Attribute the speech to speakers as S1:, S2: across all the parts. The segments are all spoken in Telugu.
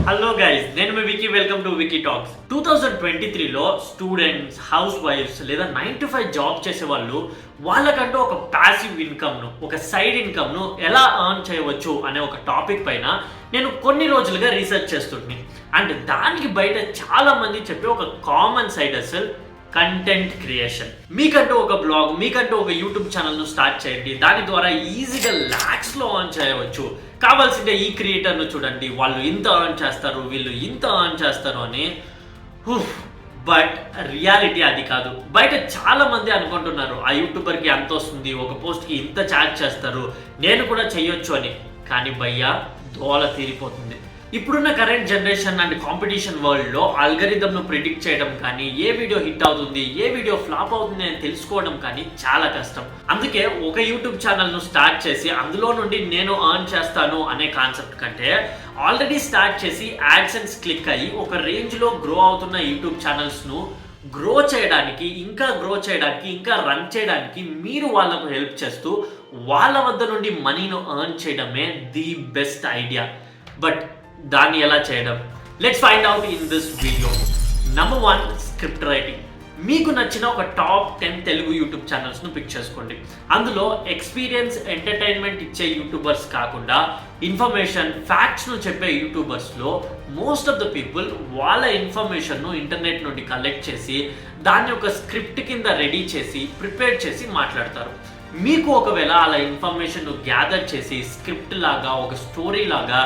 S1: హలో గైస్, నేను మీ Vicky. Welcome to Vicky talks. 2023లో స్టూడెంట్స్, హౌస్ వైఫ్స్ లేదా 9 to 5 జాబ్ చేసే వాళ్ళు వాళ్ళకంటూ ఒక ప్యాసివ్ ఇన్కమ్ను, ఒక సైడ్ ఇన్కమ్ను ఎలా ఎర్న్ చేయవచ్చు అనే ఒక టాపిక్ పైన నేను కొన్ని రోజులుగా రీసెర్చ్ చేస్తుంది. అండ్ దానికి బయట చాలా మంది చెప్పే ఒక కామన్ సైడ్ అసలు కంటెంట్ క్రియేషన్. మీకంటూ ఒక బ్లాగ్, మీకంటూ ఒక యూట్యూబ్ ఛానల్ను స్టార్ట్ చేయండి. దాని ద్వారా ఈజీగా ల్యాక్స్లో ఎర్న్ చేయవచ్చు. కావాల్సిందే ఈ క్రియేటర్ను చూడండి, వాళ్ళు ఇంత ఎర్న్ చేస్తారు, వీళ్ళు ఇంత ఎర్న్ చేస్తారు అని. బట్ రియాలిటీ అది కాదు. బయట చాలా మంది అనుకుంటున్నారు ఆ యూట్యూబర్కి అంత వస్తుంది, ఒక పోస్ట్కి ఇంత ఛార్జ్ చేస్తారు, నేను కూడా చెయ్యొచ్చు అని. కానీ భయ్యా దోల తీరిపోతుంది. ఇప్పుడున్న కరెంట్ జనరేషన్ అండ్ కాంపిటీషన్ వరల్డ్లో ఆల్గరిథంను ప్రిడిక్ట్ చేయడం కానీ, ఏ వీడియో హిట్ అవుతుంది, ఏ వీడియో ఫ్లాప్ అవుతుంది అని తెలుసుకోవడం కానీ చాలా కష్టం. అందుకే ఒక యూట్యూబ్ ఛానల్ను స్టార్ట్ చేసి అందులో నుండి నేను ఎర్న్ చేస్తాను అనే కాన్సెప్ట్ కంటే ఆల్రెడీ స్టార్ట్ చేసి యాడ్సెన్స్ క్లిక్ అయ్యి ఒక రేంజ్లో గ్రో అవుతున్న యూట్యూబ్ ఛానల్స్ను గ్రో చేయడానికి, ఇంకా రన్ చేయడానికి మీరు వాళ్ళకు హెల్ప్ చేస్తూ వాళ్ళ వద్ద నుండి మనీను ఎర్న్ చేయడమే ది బెస్ట్ ఐడియా. బట్ దాన్ని ఎలా చేయడం? Let's find out in this video. Number 1, script writing. మీకు నచ్చిన ఒక టాప్ 10 తెలుగు యూట్యూబ్ ఛానల్స్ను పిక్ చేసుకోండి. అందులో ఎక్స్పీరియన్స్, ఎంటర్టైన్మెంట్ ఇచ్చే యూట్యూబర్స్ కాకుండా ఇన్ఫర్మేషన్, ఫ్యాక్ట్స్ను చెప్పే యూట్యూబర్స్లో మోస్ట్ ఆఫ్ ద పీపుల్ వాళ్ళ ఇన్ఫర్మేషన్ను ఇంటర్నెట్ నుండి కలెక్ట్ చేసి దాన్ని ఒక స్క్రిప్ట్ కింద రెడీ చేసి ప్రిపేర్ చేసి మాట్లాడతారు. మీకు ఒకవేళ అలా ఇన్ఫర్మేషన్ గ్యాదర్ చేసి స్క్రిప్ట్ లాగా, ఒక స్టోరీ లాగా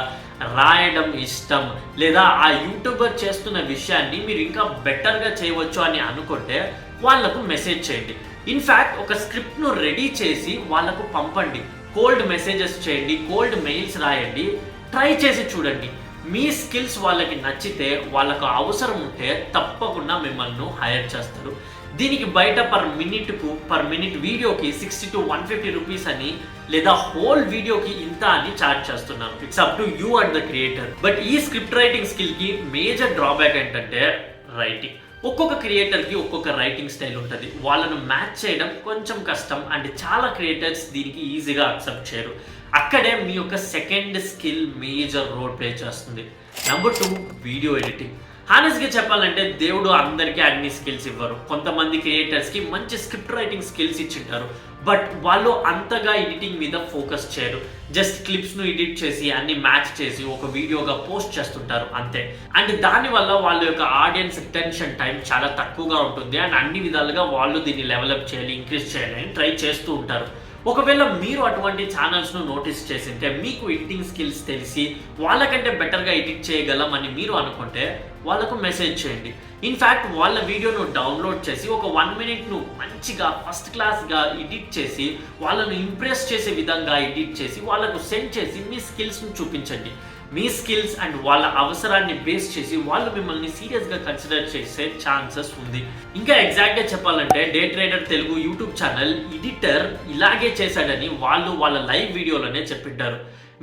S1: రాయడం ఇష్టం, లేదా ఆ యూట్యూబర్ చేస్తున్న విషయాన్ని మీరు ఇంకా బెటర్గా చేయవచ్చు అని అనుకుంటే వాళ్ళకు మెసేజ్ చేయండి. ఇన్ఫ్యాక్ట్ ఒక స్క్రిప్ట్ను రెడీ చేసి వాళ్ళకు పంపండి. కోల్డ్ మెసేజెస్ చేయండి, కోల్డ్ మెయిల్స్ రాయండి, ట్రై చేసి చూడండి. మీ స్కిల్స్ వాళ్ళకి నచ్చితే, వాళ్ళకు అవసరం ఉంటే తప్పకుండా మిమ్మల్ని హైర్ చేస్తారు. దీనికి బయట పర్ మినిట్ వీడియోకి 60 to 150 రూపీస్ అని, లేదా హోల్ వీడియోకి ఇంత అని ఛార్జ్ చేస్తున్నారు. It's up to you and the creator. But ఈ స్క్రిప్ట్ రైటింగ్ స్కిల్కి మేజర్ డ్రాబ్యాక్ ఏంటంటే రైటింగ్. ఒక్కొక్క క్రియేటర్కి ఒక్కొక్క రైటింగ్ స్టైల్ ఉంటుంది. వాళ్ళను మ్యాచ్ చేయడం కొంచెం కష్టం అండ్ చాలా క్రియేటర్స్ దీనికి ఈజీగా అక్సెప్ట్ చేయరు. అక్కడే మీ యొక్క second skill major role play చేస్తుంది. Number 2, video editing. హానెస్ట్గా చెప్పాలంటే దేవుడు అందరికీ అన్ని స్కిల్స్ ఇవ్వరు. కొంతమంది క్రియేటర్స్కి మంచి స్క్రిప్ట్ రైటింగ్ స్కిల్స్ ఇచ్చింటారు, బట్ వాళ్ళు అంతగా ఎడిటింగ్ మీద ఫోకస్ చేయరు. జస్ట్ క్లిప్స్ను ఎడిట్ చేసి అన్ని మ్యాచ్ చేసి ఒక వీడియోగా పోస్ట్ చేస్తుంటారు అంతే. అండ్ దానివల్ల వాళ్ళ యొక్క ఆడియన్స్ రిటెన్షన్ టైం చాలా తక్కువగా ఉంటుంది. అండ్ అన్ని విధాలుగా వాళ్ళు దీన్ని డెవలప్ చేయాలి, ఇంక్రీజ్ చేయాలని ట్రై చేస్తూ ఉంటారు. ఒకవేళ మీరు అటువంటి ఛానల్స్ను నోటీస్ చేసింటే, మీకు ఎడిటింగ్ స్కిల్స్ తెలిసి వాళ్ళకంటే బెటర్గా ఎడిట్ చేయగలం అని మీరు అనుకుంటే వాళ్ళకు మెసేజ్ చేయండి. ఇన్ఫ్యాక్ట్ వాళ్ళ వీడియోను డౌన్లోడ్ చేసి ఒక 1 minute మంచిగా ఫస్ట్ క్లాస్గా ఎడిట్ చేసి వాళ్ళను ఇంప్రెస్ చేసే విధంగా ఎడిట్ చేసి వాళ్ళకు సెండ్ చేసి మీ స్కిల్స్ను చూపించండి. మీ స్కిల్స్ అండ్ వాళ్ళ అవసరాన్ని బేస్ చేసి వాళ్ళు మిమ్మల్ని సీరియస్గా కన్సిడర్ చేసే ఛాన్సెస్ ఉంది. ఇంకా ఎగ్జాక్ట్గా చెప్పాలంటే day trader Telugu YouTube channel editor ఇలాగే చేశాడని వాళ్ళు వాళ్ళ లైవ్ వీడియోలోనే చెప్పింటారు.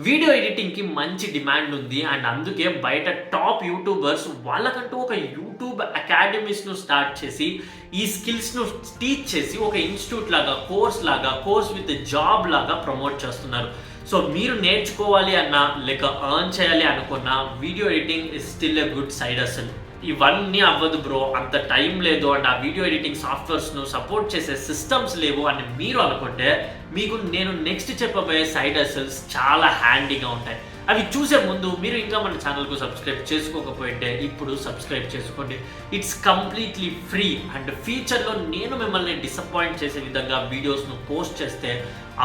S1: వీడియో ఎడిటింగ్కి మంచి డిమాండ్ ఉంది అండ్ అందుకే బయట టాప్ యూట్యూబర్స్ వాళ్ళకంటూ ఒక యూట్యూబ్ అకాడమీస్ను స్టార్ట్ చేసి ఈ స్కిల్స్ను టీచ్ చేసి ఒక ఇన్స్టిట్యూట్ లాగా, కోర్స్ విత్ జాబ్ లాగా ప్రమోట్ చేస్తున్నారు. సో మీరు నేర్చుకోవాలి అన్నా, లేక ఎర్న్ చేయాలి అనుకున్నా, video editing is still a good side అసలు. ఇవన్నీ అవ్వదు బ్రో, అంత టైం లేదు అండ్ ఆ వీడియో ఎడిటింగ్ సాఫ్ట్వేర్స్ను సపోర్ట్ చేసే సిస్టమ్స్ లేవు అని మీరు అనుకుంటే, మీకు నేను నెక్స్ట్ చెప్పబోయే సైడ్ హసల్స్ చాలా హ్యాండీగా ఉంటాయి. అవి చూసే ముందు మీరు ఇంకా మన ఛానల్కు సబ్స్క్రైబ్ చేసుకోకపోతే ఇప్పుడు సబ్స్క్రైబ్ చేసుకోండి. ఇట్స్ కంప్లీట్లీ ఫ్రీ అండ్ ఫ్యూచర్లో నేను మిమ్మల్ని డిసప్పాయింట్ చేసే విధంగా వీడియోస్ను పోస్ట్ చేస్తే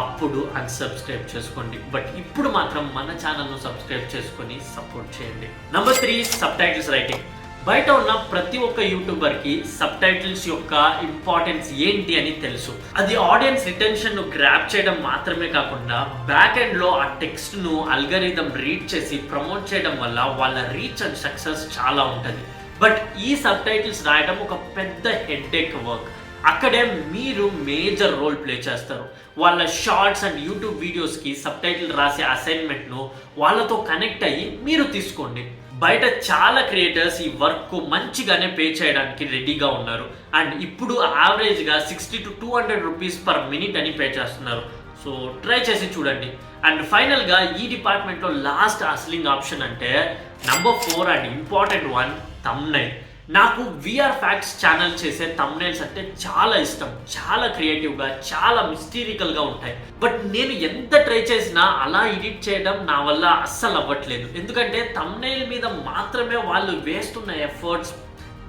S1: అప్పుడు అన్సబ్స్క్రైబ్ చేసుకోండి. బట్ ఇప్పుడు మాత్రం మన ఛానల్ను సబ్స్క్రైబ్ చేసుకొని సపోర్ట్ చేయండి. Number 3, sub titles writing. బయట ఉన్న ప్రతి ఒక్క యూట్యూబర్కి సబ్ టైటిల్స్ యొక్క ఇంపార్టెన్స్ ఏంటి అని తెలుసు. అది ఆడియన్స్ రిటెన్షన్ను గ్రాప్ చేయడం మాత్రమే కాకుండా బ్యాక్ ఎండ్లో ఆ టెక్స్ట్ను అల్గరిథం రీడ్ చేసి ప్రమోట్ చేయడం వల్ల వాళ్ళ రీచ్ అండ్ సక్సెస్ చాలా ఉంటుంది. బట్ ఈ సబ్ టైటిల్స్ రాయడం ఒక పెద్ద హెడ్ఏక్ వర్క్. అక్కడే మీరు మేజర్ రోల్ ప్లే చేస్తారు. వాళ్ళ షార్ట్స్ అండ్ యూట్యూబ్ వీడియోస్కి సబ్ టైటిల్ రాసే అసైన్మెంట్ను వాళ్ళతో కనెక్ట్ అయ్యి మీరు తీసుకోండి. బయట చాలా క్రియేటర్స్ ఈ వర్క్ మంచిగానే పే చేయడానికి రెడీగా ఉన్నారు అండ్ ఇప్పుడు యావరేజ్గా 60 to 200 రూపీస్ పర్ మినిట్ అని పే చేస్తున్నారు. సో ట్రై చేసి చూడండి. అండ్ ఫైనల్గా ఈ డిపార్ట్మెంట్లో లాస్ట్ అస్లింగ్ ఆప్షన్ అంటే number 4 and important one, thumbnail. నాకు విఆర్ ఫ్యాక్ట్స్ ఛానల్ చేసే థంబ్నైల్స్ అంటే చాలా ఇష్టం. చాలా క్రియేటివ్గా, చాలా మిస్టీరికల్గా ఉంటాయి. బట్ నేను ఎంత ట్రై చేసినా అలా ఎడిట్ చేయడం నా వల్ల అస్సలు అవ్వట్లేదు. ఎందుకంటే థంబ్నైల్ మీద మాత్రమే వాళ్ళు వేస్తున్న ఎఫర్ట్స్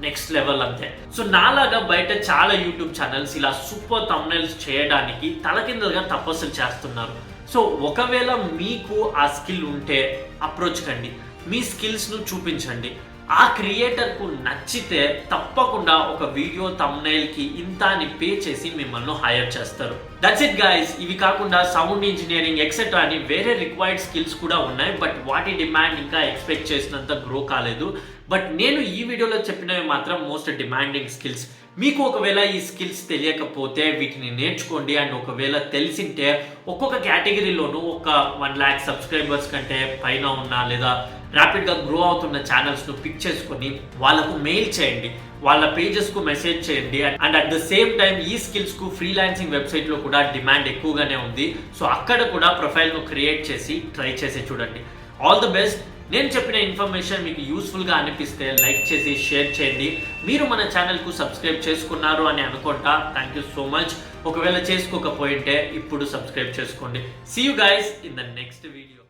S1: నెక్స్ట్ లెవెల్ అంతే. సో నాలాగా బయట చాలా యూట్యూబ్ ఛానల్స్ ఇలా సూపర్ థంబ్నైల్స్ చేయడానికి తలకిందలుగా తపస్సులు చేస్తున్నారు. సో ఒకవేళ మీకు ఆ స్కిల్ ఉంటే అప్రోచ్ కండి, మీ స్కిల్స్ను చూపించండి. ఆ క్రియేటర్కు నచ్చితే తప్పకుండా ఒక వీడియో థంబ్నైల్కి ఇంత అని పే చేసి మిమ్మల్ని హైర్ చేస్తారు. That's it guys. ఇవి కాకుండా సౌండ్ ఇంజనీరింగ్ ఎక్సెట్రా అని వేరే రిక్వైర్డ్ స్కిల్స్ కూడా ఉన్నాయి. బట్ వాటి డిమాండ్ ఇంకా ఎక్స్పెక్ట్ చేసినంత గ్రో కాలేదు. బట్ నేను ఈ వీడియోలో చెప్పినవి మాత్రం మోస్ట్ డిమాండింగ్ స్కిల్స్. మీకు ఒకవేళ ఈ స్కిల్స్ తెలియకపోతే వీటిని నేర్చుకోండి. అండ్ ఒకవేళ తెలిసింటే ఒక్కొక్క కేటగిరీలోనూ ఒక 1 lakh సబ్స్క్రైబర్స్ కంటే పైన ఉన్న లేదా ర్యాపిడ్గా గ్రో అవుతున్న ఛానల్స్ను పిక్ చేసుకొని వాళ్ళకు మెయిల్ చేయండి, వాళ్ళ పేజెస్కు మెసేజ్ చేయండి. And at the same time ఈ స్కిల్స్కు ఫ్రీలాన్సింగ్ వెబ్సైట్లో కూడా డిమాండ్ ఎక్కువగానే ఉంది. సో అక్కడ కూడా ప్రొఫైల్ను క్రియేట్ చేసి ట్రై చేసి చూడండి. All the best. నేను చెప్పిన ఇన్ఫర్మేషన్ మీకు యూస్ఫుల్గా అనిపిస్తే లైక్ చేసి షేర్ చేయండి. మీరు మన ఛానల్కు సబ్స్క్రైబ్ చేసుకున్నారు అని అనుకుంటా. Thank you so much. ఒకవేళ చేసుకోకపోయింటే ఇప్పుడు సబ్స్క్రైబ్ చేసుకోండి. See you guys in the next video.